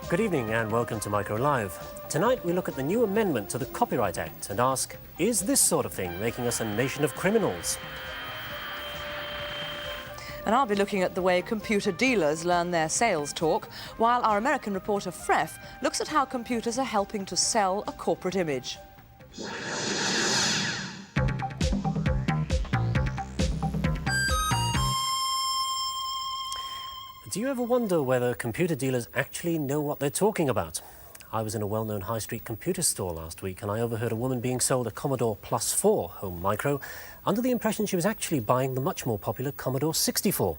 Good evening and welcome to MicroLive. Tonight we look at the new amendment to the Copyright Act and ask, is this sort of thing making us a nation of criminals? And I'll be looking at the way computer dealers learn their sales talk, while our American reporter Freff looks at how computers are helping to sell a corporate image. Do you ever wonder whether computer dealers actually know what they're talking about? I was in a well-known high street computer store last week and I overheard a woman being sold a Commodore Plus 4 home micro under the impression she was actually buying the much more popular Commodore 64.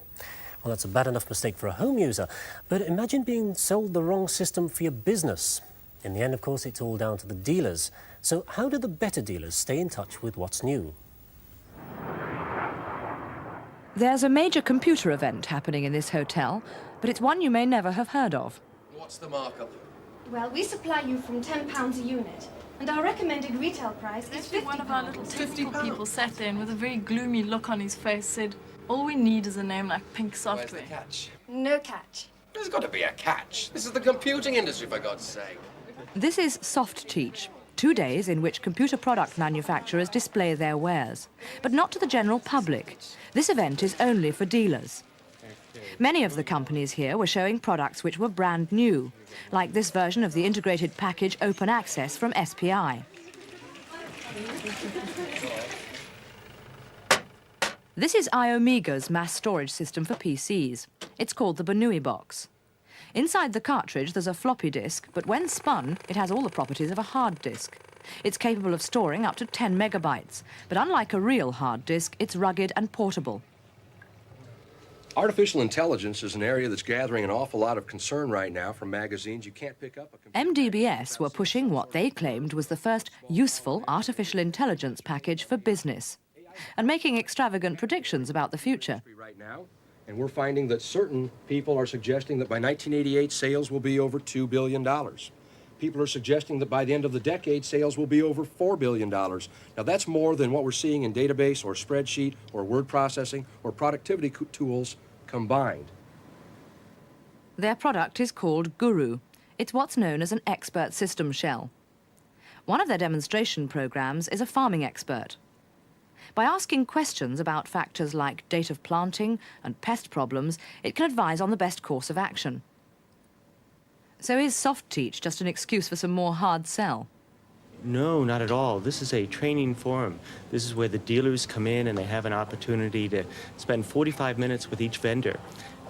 Well, that's a bad enough mistake for a home user, but imagine being sold the wrong system for your business. In the end, of course, it's all down to the dealers. So how do the better dealers stay in touch with what's new? There's a major computer event happening in this hotel, but it's one you may never have heard of. What's the markup? Well, we supply you from £10 a unit, and our recommended retail price is £50. One of our little technical people sat there and with a very gloomy look on his face said, all we need is a name like Pink Software. Where's the catch? No catch. There's got to be a catch. This is the computing industry, for God's sake. This is Soft Teach, 2 days in which computer product manufacturers display their wares, but not to the general public. This event is only for dealers. Many of the companies here were showing products which were brand new, like this version of the integrated package Open Access from SPI. This is iOmega's mass storage system for PCs. It's called the Banui box. Inside the cartridge there's a floppy disk, but when spun it has all the properties of a hard disk. It's capable of storing up to 10 megabytes, but unlike a real hard disk, it's rugged and portable. Artificial intelligence is an area that's gathering an awful lot of concern right now from magazines. You can't pick up a MDBS were pushing what they claimed was the first useful artificial intelligence package for business, and making extravagant predictions about the future. Right now, and we're finding that certain people are suggesting that by 1988 sales will be over $2 billion. People are suggesting that by the end of the decade sales will be over $4 billion. Now that's more than what we're seeing in database or spreadsheet or word processing or productivity tools combined. Their product is called Guru. It's what's known as an expert system shell. One of their demonstration programs is a farming expert. By asking questions about factors like date of planting and pest problems, it can advise on the best course of action. So is Soft Teach just an excuse for some more hard sell? No, not at all. This is a training forum. This is where the dealers come in and they have an opportunity to spend 45 minutes with each vendor.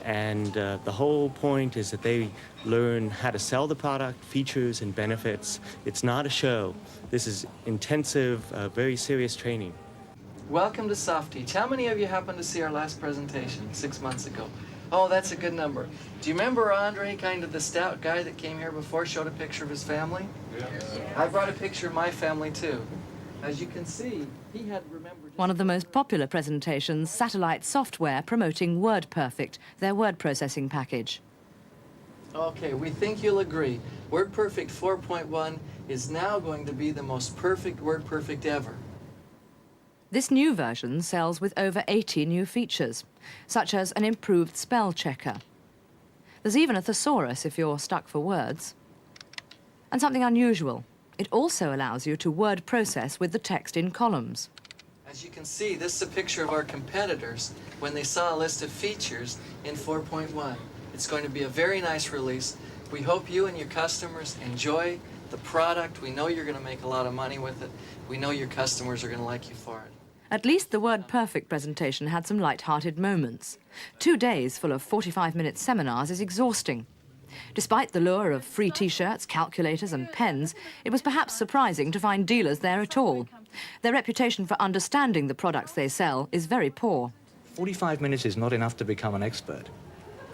And the whole point is that they learn how to sell the product, features and benefits. It's not a show. This is intensive, very serious training. Welcome to Soft Teach. How many of you happened to see our last presentation 6 months ago? Oh, that's a good number. Do you remember Andre, kind of the stout guy that came here before, showed a picture of his family? Yes. I brought a picture of my family, too. As you can see, he had remembered... One of the most popular presentations, Satellite Software promoting WordPerfect, their word processing package. Okay, we think you'll agree. WordPerfect 4.1 is now going to be the most perfect WordPerfect ever. This new version sells with over 80 new features, such as an improved spell checker. There's even a thesaurus if you're stuck for words. And something unusual, it also allows you to word process with the text in columns. As you can see, this is a picture of our competitors when they saw a list of features in 4.1. It's going to be a very nice release. We hope you and your customers enjoy the product. We know you're going to make a lot of money with it. We know your customers are going to like you for it. At least the WordPerfect presentation had some light-hearted moments. 2 days full of 45-minute seminars is exhausting. Despite the lure of free T-shirts, calculators and pens, it was perhaps surprising to find dealers there at all. Their reputation for understanding the products they sell is very poor. 45 minutes is not enough to become an expert.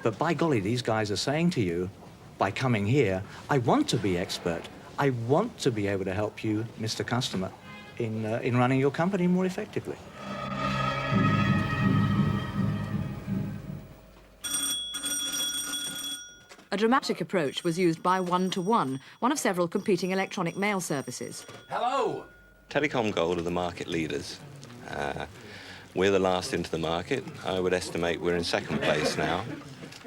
But by golly, these guys are saying to you, by coming here, I want to be expert. I want to be able to help you, Mr. Customer, in running your company more effectively. A dramatic approach was used by One-to-One, one of several competing electronic mail services. Hello! Telecom Gold are the market leaders. We're the last into the market. I would estimate we're in second place now.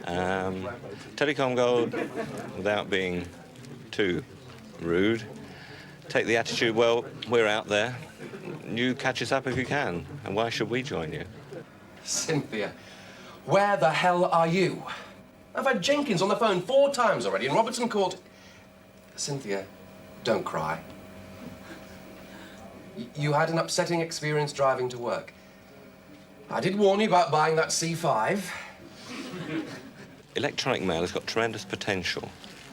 Telecom Gold, without being too rude, take the attitude, well, we're out there. You catch us up if you can, and why should we join you? Cynthia, where the hell are you? I've had Jenkins on the phone 4 times already, and Robertson called... Cynthia, don't cry. You had an upsetting experience driving to work. I did warn you about buying that C5. Electronic mail has got tremendous potential.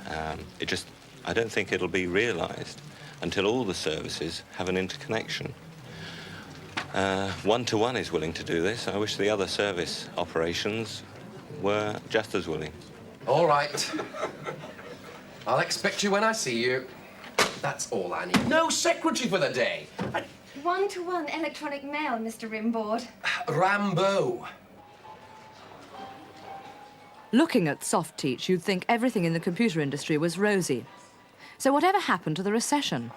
I don't think it'll be realised until all the services have an interconnection. One-to-one is willing to do this. I wish the other service operations were just as willing. All right. I'll expect you when I see you. That's all I need. No secretary for the day. One-to-one electronic mail, Mr. Rimboard. Rambo. Looking at Soft Teach, you'd think everything in the computer industry was rosy. So whatever happened to the recession?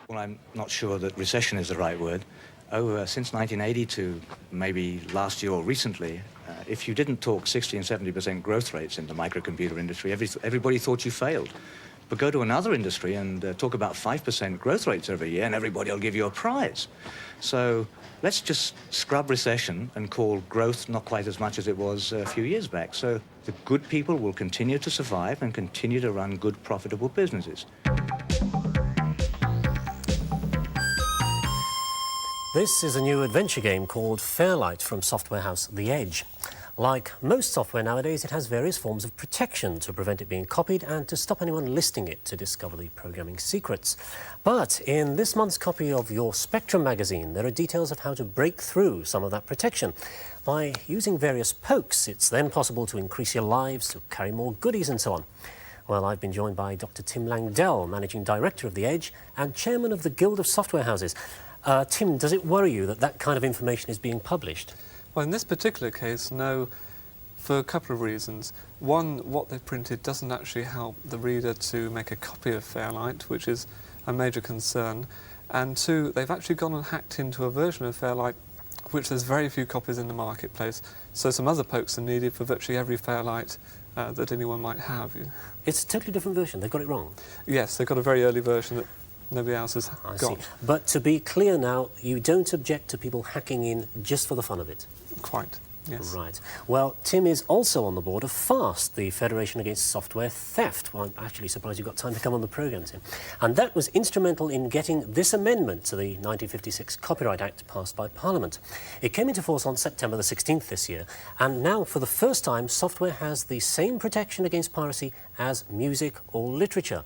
Well, I'm not sure that recession is the right word. Since 1980 to maybe last year or recently, if you didn't talk 60 and 70% growth rates in the microcomputer industry, everybody thought you failed. But go to another industry and talk about 5% growth rates every year, and everybody will give you a prize. So let's just scrub recession and call growth not quite as much as it was a few years back. So the good people will continue to survive and continue to run good, profitable businesses. This is a new adventure game called Fairlight from software house The Edge. Like most software nowadays, it has various forms of protection to prevent it being copied and to stop anyone listing it to discover the programming secrets. But in this month's copy of your Spectrum magazine, there are details of how to break through some of that protection. By using various pokes, it's then possible to increase your lives, to carry more goodies and so on. Well, I've been joined by Dr. Tim Langdell, Managing Director of The Edge and Chairman of the Guild of Software Houses. Tim, does it worry you that that kind of information is being published? Well, in this particular case, no, for a couple of reasons. One, what they've printed doesn't actually help the reader to make a copy of Fairlight, which is a major concern. And two, they've actually gone and hacked into a version of Fairlight which there's very few copies in the marketplace. So some other pokes are needed for virtually every Fairlight that anyone might have. It's a totally different version. They've got it wrong. Yes, they've got a very early version that nobody else has got. I see. But to be clear now, you don't object to people hacking in just for the fun of it? Quite, yes. Right. Well, Tim is also on the board of FAST, the Federation Against Software Theft. Well, I'm actually surprised you got time to come on the programme, Tim. And that was instrumental in getting this amendment to the 1956 Copyright Act passed by Parliament. It came into force on September the 16th this year, and now, for the first time, software has the same protection against piracy as music or literature.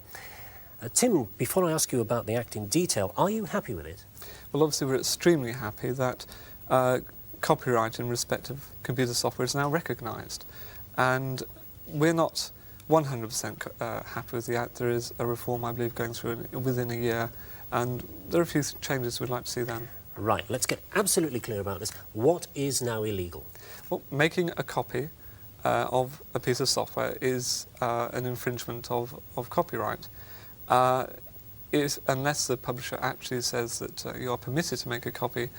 Tim, before I ask you about the Act in detail, are you happy with it? Well, obviously we're extremely happy that copyright in respect of computer software is now recognised. And we're not 100% happy with the Act. There is a reform, I believe, going through within a year, and there are a few changes we'd like to see then. Right, let's get absolutely clear about this. What is now illegal? Well, making a copy of a piece of software is an infringement of copyright. Unless the publisher actually says that you are permitted to make a copy,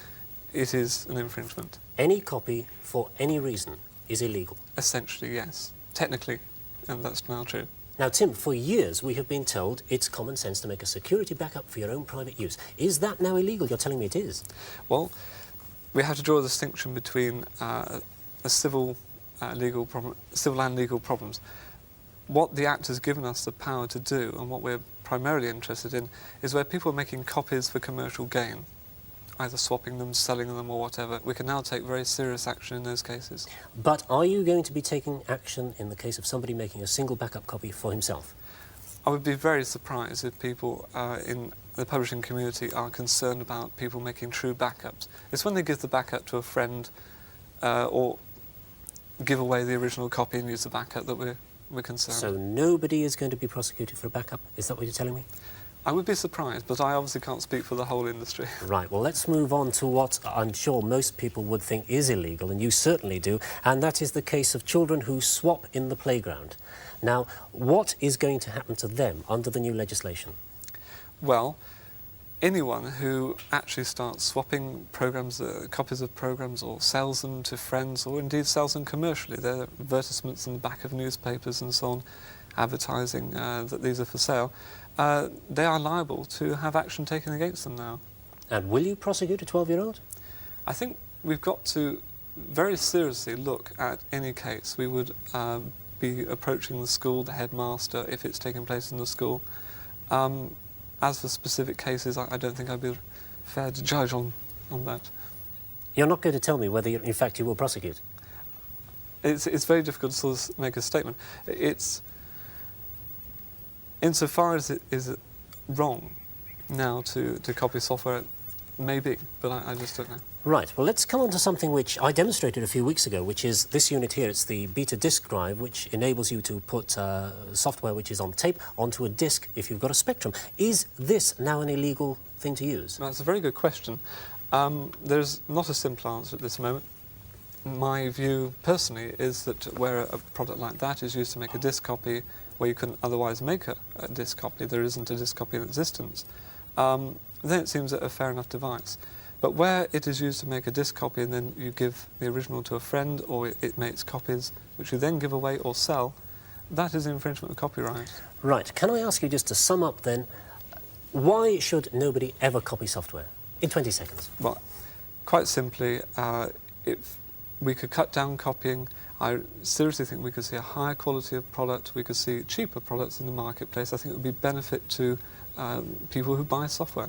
it is an infringement. Any copy, for any reason, is illegal? Essentially, yes. Technically, and that's now true. Now, Tim, for years we have been told it's common sense to make a security backup for your own private use. Is that now illegal? You're telling me it is. Well, we have to draw a distinction between a civil and legal problems. What the Act has given us the power to do, and what we're primarily interested in, is where people are making copies for commercial gain, either swapping them, selling them, or whatever. We can now take very serious action in those cases. But are you going to be taking action in the case of somebody making a single backup copy for himself? I would be very surprised if people in the publishing community are concerned about people making true backups. It's when they give the backup to a friend or give away the original copy and use the backup that we're concerned. So nobody is going to be prosecuted for a backup? Is that what you're telling me? I would be surprised, but I obviously can't speak for the whole industry. Right, well, let's move on to what I'm sure most people would think is illegal, and you certainly do, and that is the case of children who swap in the playground. Now, what is going to happen to them under the new legislation? Well, anyone who actually starts swapping programs, copies of programs, or sells them to friends, or indeed sells them commercially. There are advertisements in the back of newspapers and so on, advertising that these are for sale. They are liable to have action taken against them now. And will you prosecute a 12-year-old? I think we've got to very seriously look at any case. We would be approaching the school, the headmaster, if it's taking place in the school. As for specific cases, I don't think I'd be fair to judge on that. You're not going to tell me whether, in fact, you will prosecute? It's very difficult to sort of make a statement. It's, insofar as it is wrong now to copy software, maybe, but I just don't know. Right, well, let's come on to something which I demonstrated a few weeks ago, which is this unit here. It's the beta disk drive, which enables you to put software which is on tape onto a disk if you've got a Spectrum. Is this now an illegal thing to use? That's a very good question. There's not a simple answer at this moment. My view, personally, is that where a product like that is used to make a disk copy, where you couldn't otherwise make a disk copy, there isn't a disk copy in existence, then it seems a fair enough device. But where it is used to make a disk copy and then you give the original to a friend, or it makes copies which you then give away or sell, that is infringement of copyright. Right. Can I ask you just to sum up then, why should nobody ever copy software? In 20 seconds. Well, quite simply, if we could cut down copying, I seriously think we could see a higher quality of product, we could see cheaper products in the marketplace. I think it would be benefit to people who buy software.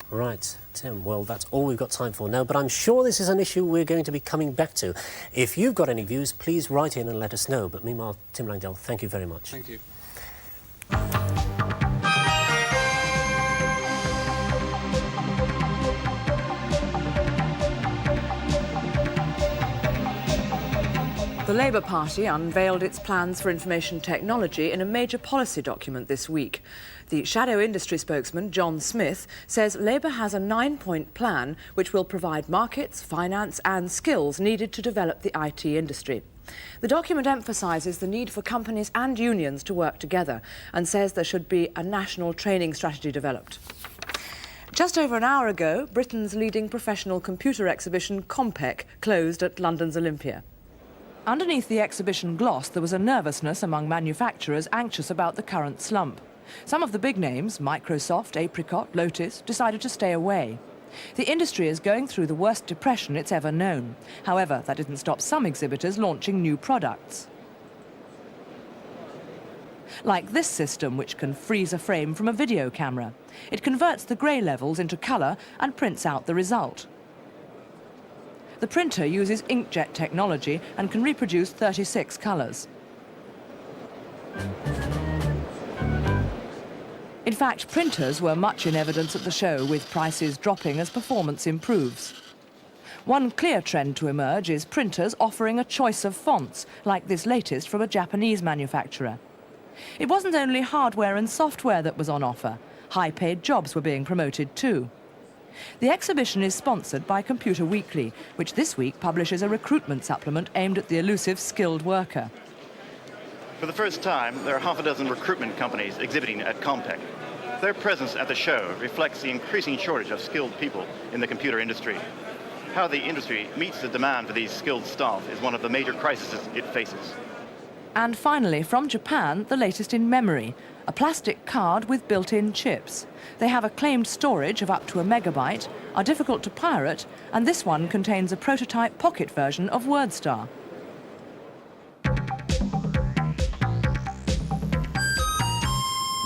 Right, Tim, well, that's all we've got time for now, but I'm sure this is an issue we're going to be coming back to. If you've got any views, please write in and let us know. But meanwhile, Tim Langdell, thank you very much. Thank you. The Labour Party unveiled its plans for information technology in a major policy document this week. The shadow industry spokesman, John Smith, says Labour has a 9-point plan which will provide markets, finance and skills needed to develop the IT industry. The document emphasises the need for companies and unions to work together and says there should be a national training strategy developed. Just over an hour ago, Britain's leading professional computer exhibition, Compec, closed at London's Olympia. Underneath the exhibition gloss, there was a nervousness among manufacturers anxious about the current slump. Some of the big names, Microsoft, Apricot, Lotus, decided to stay away. The industry is going through the worst depression it's ever known. However, that didn't stop some exhibitors launching new products. Like this system, which can freeze a frame from a video camera. It converts the grey levels into colour and prints out the result. The printer uses inkjet technology and can reproduce 36 colours. In fact, printers were much in evidence at the show, with prices dropping as performance improves. One clear trend to emerge is printers offering a choice of fonts, like this latest from a Japanese manufacturer. It wasn't only hardware and software that was on offer. High-paid jobs were being promoted too. The exhibition is sponsored by Computer Weekly, which this week publishes a recruitment supplement aimed at the elusive skilled worker. For the first time, there are half a dozen recruitment companies exhibiting at Compec. Their presence at the show reflects the increasing shortage of skilled people in the computer industry. How the industry meets the demand for these skilled staff is one of the major crises it faces. And finally, from Japan, the latest in memory, a plastic card with built-in chips. They have a claimed storage of up to 1 megabyte, are difficult to pirate, and this one contains a prototype pocket version of WordStar.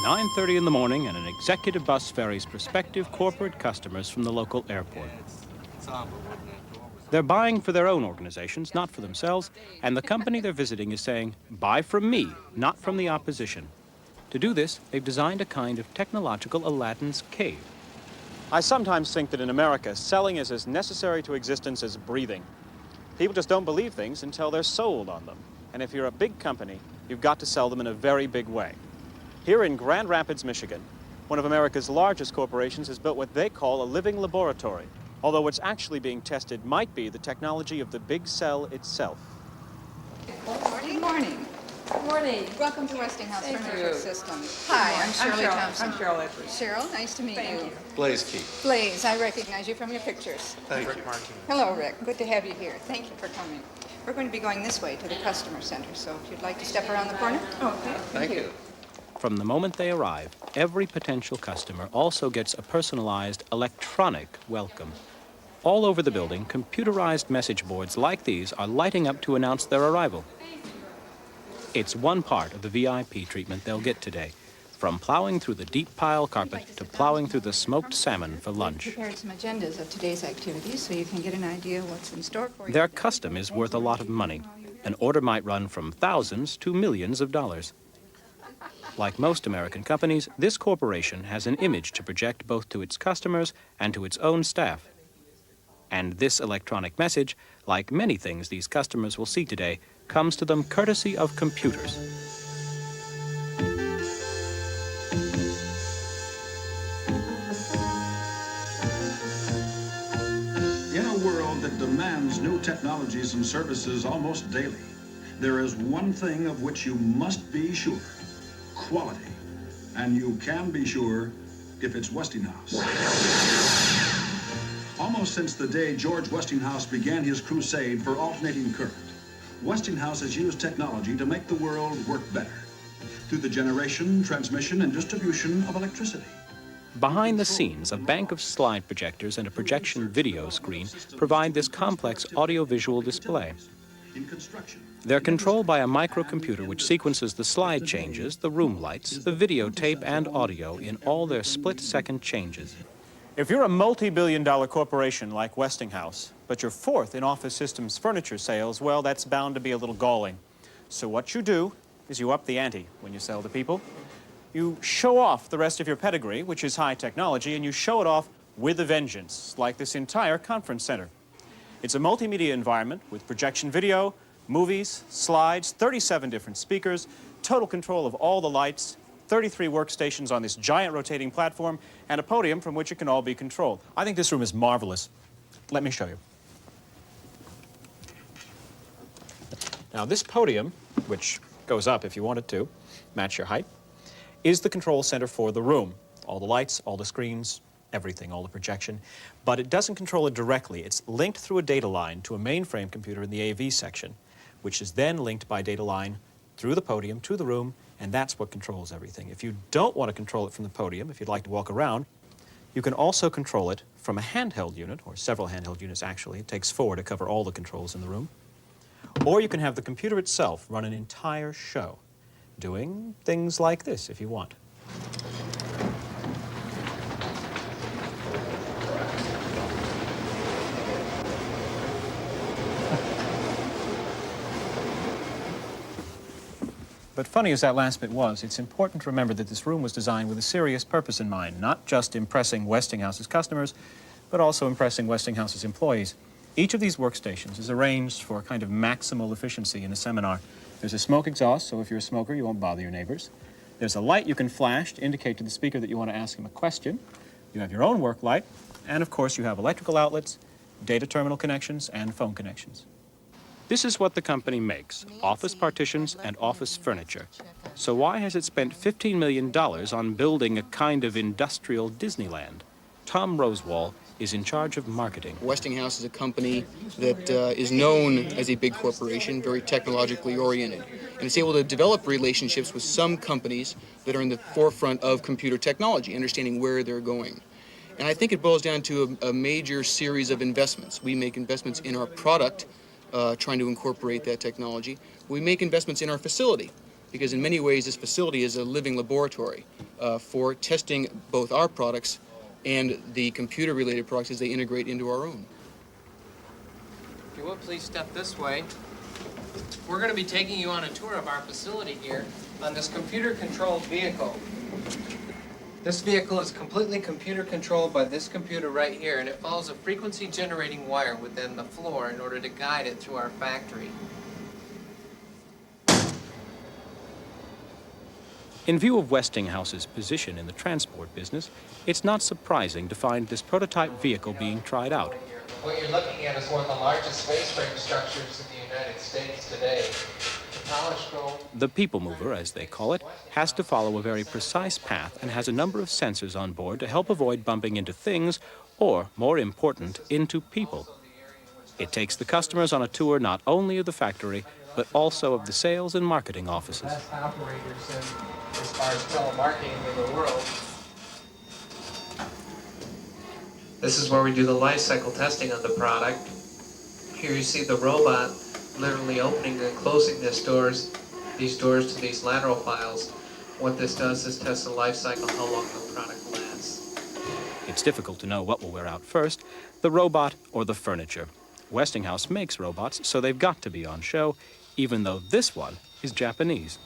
"9:30 in the morning, and an executive bus ferries prospective corporate customers from the local airport. They're buying for their own organizations, not for themselves, and the company they're visiting is saying, 'Buy from me, not from the opposition.' To do this, they've designed a kind of technological Aladdin's cave. I sometimes think that in America, selling is as necessary to existence as breathing. People just don't believe things until they're sold on them. And if you're a big company, you've got to sell them in a very big way. Here in Grand Rapids, Michigan, one of America's largest corporations has built what they call a living laboratory, although what's actually being tested might be the technology of the big cell itself. Good morning. morning. Welcome to Westinghouse Thank Furniture you. Systems. Hi, I'm Shirley Thompson. I'm Cheryl Edwards. Cheryl, nice to meet you. Blaze Keith. Blaze, I recognize you from your pictures. Thank you. Hello, Rick. Good to have you here. Thank you for coming. We're going to be going this way to the customer center, so if you'd like to step around the corner. Okay. Thank you. From the moment they arrive, every potential customer also gets a personalized electronic welcome. All over the building, computerized message boards like these are lighting up to announce their arrival. It's one part of the VIP treatment they'll get today, from plowing through the deep pile carpet to plowing through the smoked salmon for lunch. We've prepared some agendas of today's activities so you can get an idea of what's in store for you. Their custom is worth a lot of money. An order might run from thousands to millions of dollars. Like most American companies, this corporation has an image to project both to its customers and to its own staff. And this electronic message, like many things these customers will see today, comes to them courtesy of computers. In a world that demands new technologies and services almost daily, there is one thing of which you must be sure: quality. And you can be sure if it's Westinghouse. Almost since the day George Westinghouse began his crusade for alternating current, Westinghouse has used technology to make the world work better through the generation, transmission, and distribution of electricity. Behind the scenes, a bank of slide projectors and a projection video screen provide this complex audiovisual display. In construction, They're controlled by a microcomputer which sequences the slide changes, the room lights, the videotape, and audio in all their split-second changes. If you're a multi-billion-dollar corporation like Westinghouse, but you're fourth in office systems furniture sales, well, that's bound to be a little galling. So what you do is you up the ante when you sell to people. You show off the rest of your pedigree, which is high technology, and you show it off with a vengeance, like this entire conference center. It's a multimedia environment with projection video, movies, slides, 37 different speakers, total control of all the lights, 33 workstations on this giant rotating platform, and a podium from which it can all be controlled. I think this room is marvelous. Let me show you. Now, this podium, which goes up if you want it to, match your height, is the control center for the room. All the lights, all the screens, everything, all the projection. But it doesn't control it directly. It's linked through a data line to a mainframe computer in the AV section, which is then linked by data line through the podium to the room, and that's what controls everything. If you don't want to control it from the podium, if you'd like to walk around, you can also control it from a handheld unit, or several handheld units actually. It takes 4 to cover all the controls in the room. Or you can have the computer itself run an entire show, doing things like this if you want. But funny as that last bit was, it's important to remember that this room was designed with a serious purpose in mind, not just impressing Westinghouse's customers, but also impressing Westinghouse's employees. Each of these workstations is arranged for a kind of maximal efficiency in a seminar. There's a smoke exhaust, so if you're a smoker, you won't bother your neighbors. There's a light you can flash to indicate to the speaker that you want to ask him a question. You have your own work light, and of course you have electrical outlets, data terminal connections, and phone connections. This is what the company makes, office partitions and office furniture. So why has it spent $15 million on building a kind of industrial Disneyland? Tom Rosewall is in charge of marketing. Westinghouse is a company that is known as a big corporation, very technologically oriented. And it's able to develop relationships with some companies that are in the forefront of computer technology, understanding where they're going. And I think it boils down to a major series of investments. We make investments in our product, trying to incorporate that technology. We make investments in our facility, because in many ways this facility is a living laboratory for testing both our products and the computer-related products as they integrate into our own. If you would please step this way. We're going to be taking you on a tour of our facility here on this computer-controlled vehicle. This vehicle is completely computer-controlled by this computer right here, and it follows a frequency-generating wire within the floor in order to guide it through our factory. In view of Westinghouse's position in the transport business, it's not surprising to find this prototype vehicle being tried out. What you're looking at is one of the largest space frame structures in the United States today. The people mover, as they call it, has to follow a very precise path and has a number of sensors on board to help avoid bumping into things, or, more important, into people. It takes the customers on a tour not only of the factory, but also of the sales and marketing offices. Best operators as far as telemarketing in the world. This is where we do the life cycle testing of the product. Here you see the robot literally opening and closing these doors to these lateral files. What this does is test the life cycle, how long the product lasts. It's difficult to know what will wear out first, the robot or the furniture. Westinghouse makes robots, so they've got to be on show, even though this one is Japanese.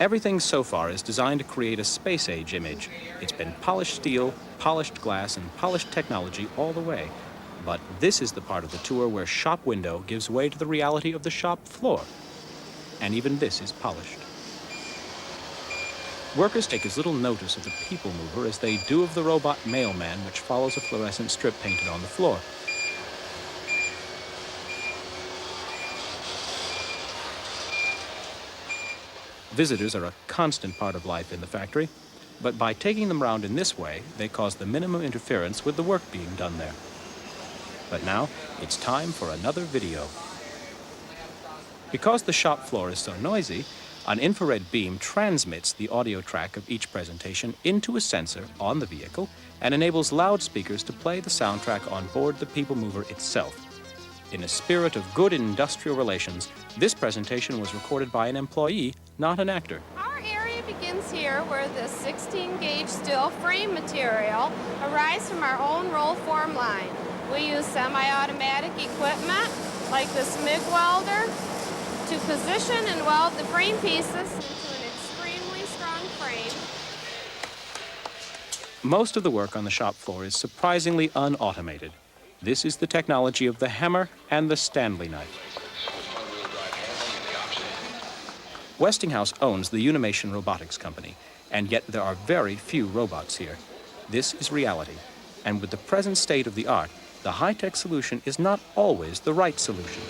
Everything so far is designed to create a space-age image. It's been polished steel, polished glass, and polished technology all the way. But this is the part of the tour where shop window gives way to the reality of the shop floor. And even this is polished. Workers take as little notice of the people mover as they do of the robot mailman, which follows a fluorescent strip painted on the floor. Visitors are a constant part of life in the factory, but by taking them around in this way, they cause the minimum interference with the work being done there. But now, it's time for another video. Because the shop floor is so noisy, an infrared beam transmits the audio track of each presentation into a sensor on the vehicle and enables loudspeakers to play the soundtrack on board the people mover itself. In a spirit of good industrial relations, this presentation was recorded by an employee, not an actor. Our area begins here where the 16-gauge steel frame material arrives from our own roll form line. We use semi-automatic equipment like this MIG welder to position and weld the frame pieces into an extremely strong frame. Most of the work on the shop floor is surprisingly unautomated. This is the technology of the hammer and the Stanley knife. Westinghouse owns the Unimation Robotics Company, and yet there are very few robots here. This is reality, and with the present state of the art, the high-tech solution is not always the right solution.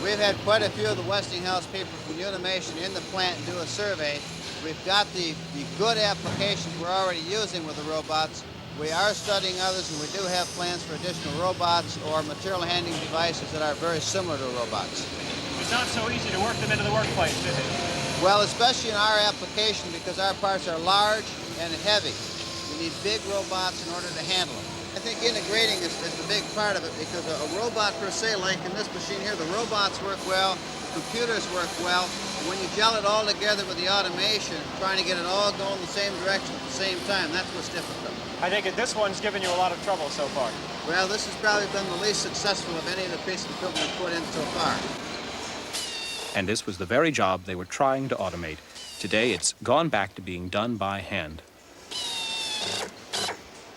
We've had quite a few of the Westinghouse people from Unimation in the plant do a survey. We've got the good applications we're already using with the robots. We are studying others, and we do have plans for additional robots or material handling devices that are very similar to robots. It's not so easy to work them into the workplace, is it? Well, especially in our application, because our parts are large and heavy. We need big robots in order to handle them. I think integrating is the big part of it, because a robot per se, like in this machine here, the robots work well, the computers work well. When you gel it all together with the automation, trying to get it all going the same direction at the same time, that's what's difficult. I think this one's given you a lot of trouble so far. Well, this has probably been the least successful of any of the pieces of equipment we've put in so far. And this was the very job they were trying to automate. Today, it's gone back to being done by hand.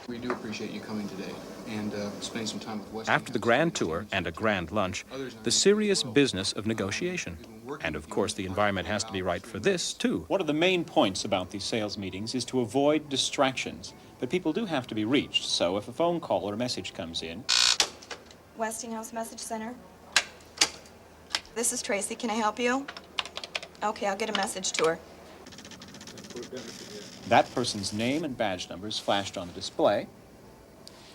We do appreciate you coming today and spending some time with Westinghouse. After the grand tour and a grand lunch, the serious business of negotiation. And of course, the environment has to be right for this, too. One of the main points about these sales meetings is to avoid distractions. But people do have to be reached, so if a phone call or a message comes in... Westinghouse Message Center. This is Tracy. Can I help you? Okay, I'll get a message to her. That person's name and badge number is flashed on the display.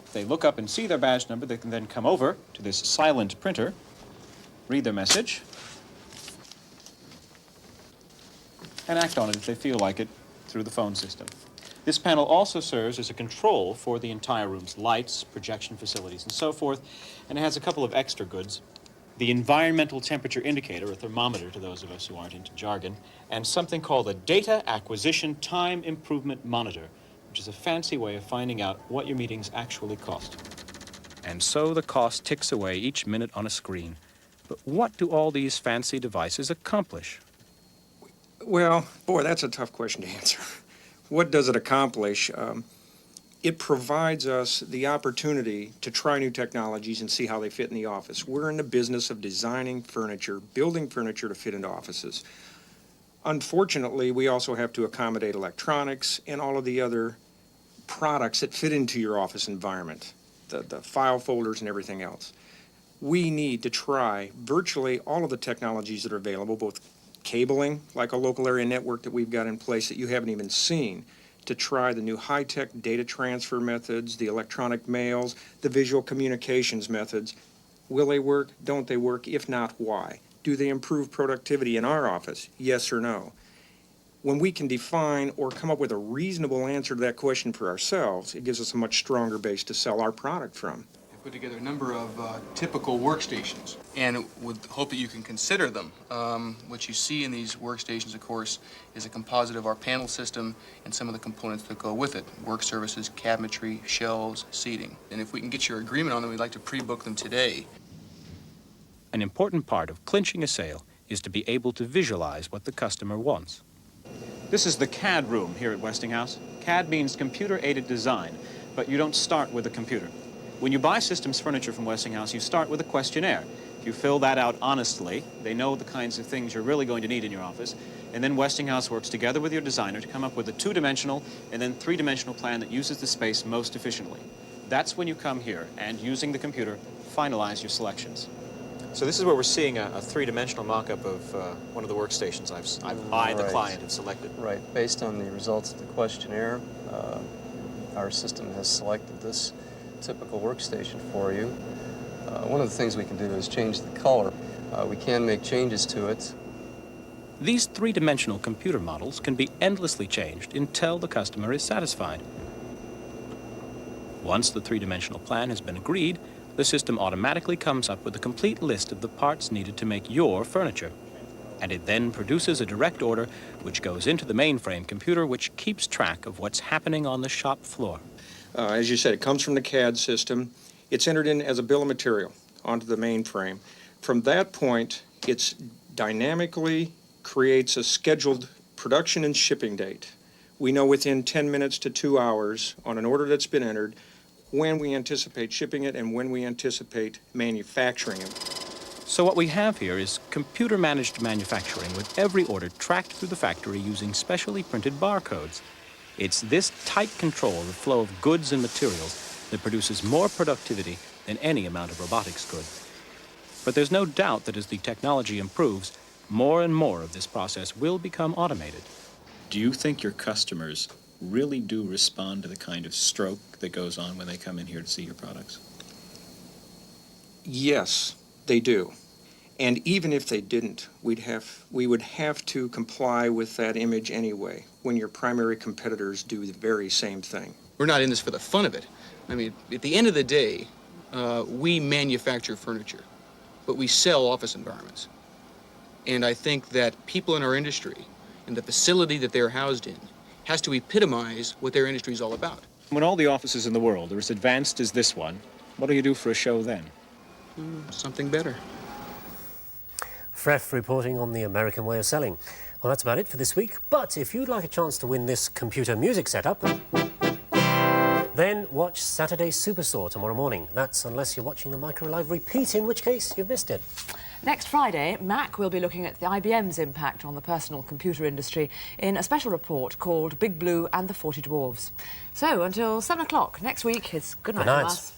If they look up and see their badge number, they can then come over to this silent printer, read their message, and act on it if they feel like it through the phone system. This panel also serves as a control for the entire room's lights, projection facilities, and so forth, and it has a couple of extra goods. The environmental temperature indicator, a thermometer to those of us who aren't into jargon, and something called a data acquisition time improvement monitor, which is a fancy way of finding out what your meetings actually cost. And so the cost ticks away each minute on a screen. But what do all these fancy devices accomplish? Well, boy, that's a tough question to answer. What does it accomplish? It provides us the opportunity to try new technologies and see how they fit in the office. We're in the business of designing furniture, building furniture to fit into offices. Unfortunately, we also have to accommodate electronics and all of the other products that fit into your office environment, the file folders and everything else. we need to try virtually all of the technologies that are available, both cabling, like a local area network that we've got in place that you haven't even seen, to try the new high-tech data transfer methods, the electronic mails, the visual communications methods. Will they work? Don't they work? If not, why? Do they improve productivity in our office? Yes or no? When we can define or come up with a reasonable answer to that question for ourselves, it gives us a much stronger base to sell our product from. Put together a number of typical workstations, and would hope that you can consider them. What you see in these workstations, of course, is a composite of our panel system and some of the components that go with it: work surfaces, cabinetry, shelves, seating. And if we can get your agreement on them, we'd like to pre-book them today. An important part of clinching a sale is to be able to visualize what the customer wants. This is the CAD room here at Westinghouse. CAD means computer-aided design, but you don't start with a computer. When you buy systems furniture from Westinghouse, you start with a questionnaire. If you fill that out honestly, they know the kinds of things you're really going to need in your office, and then Westinghouse works together with your designer to come up with a two-dimensional and then three-dimensional plan that uses the space most efficiently. That's when you come here and, using the computer, finalize your selections. So this is where we're seeing a three-dimensional mock-up of one of the workstations the client, have selected. Right. Based on the results of the questionnaire, our system has selected this typical workstation for you. One of the things we can do is change the color. We can make changes to it. These three-dimensional computer models can be endlessly changed until the customer is satisfied. Once the three-dimensional plan has been agreed, the system automatically comes up with a complete list of the parts needed to make your furniture. And it then produces a direct order which goes into the mainframe computer, which keeps track of what's happening on the shop floor. As you said, it comes from the CAD system. It's entered in as a bill of material onto the mainframe. From that point, it dynamically creates a scheduled production and shipping date. We know within 10 minutes to 2 hours on an order that's been entered when we anticipate shipping it and when we anticipate manufacturing it. So what we have here is computer-managed manufacturing with every order tracked through the factory using specially printed barcodes. It's this tight control of the flow of goods and materials that produces more productivity than any amount of robotics could. But there's no doubt that as the technology improves, more and more of this process will become automated. Do you think your customers really do respond to the kind of stroke that goes on when they come in here to see your products? Yes, they do. And even if they didn't, we would have to comply with that image anyway, when your primary competitors do the very same thing. We're not in this for the fun of it. I mean, at the end of the day, we manufacture furniture, but we sell office environments. And I think that people in our industry and the facility that they're housed in has to epitomize what their industry is all about. When all the offices in the world are as advanced as this one, what do you do for a show then? Something better. Freff reporting on the American way of selling. Well, that's about it for this week. But if you'd like a chance to win this computer music setup, then watch Saturday's Superstore tomorrow morning. That's unless you're watching the MicroLive repeat, in which case you've missed it. Next Friday, Mac will be looking at the IBM's impact on the personal computer industry in a special report called Big Blue and the 40 Dwarves. So, until 7 o'clock next week, it's good night from us.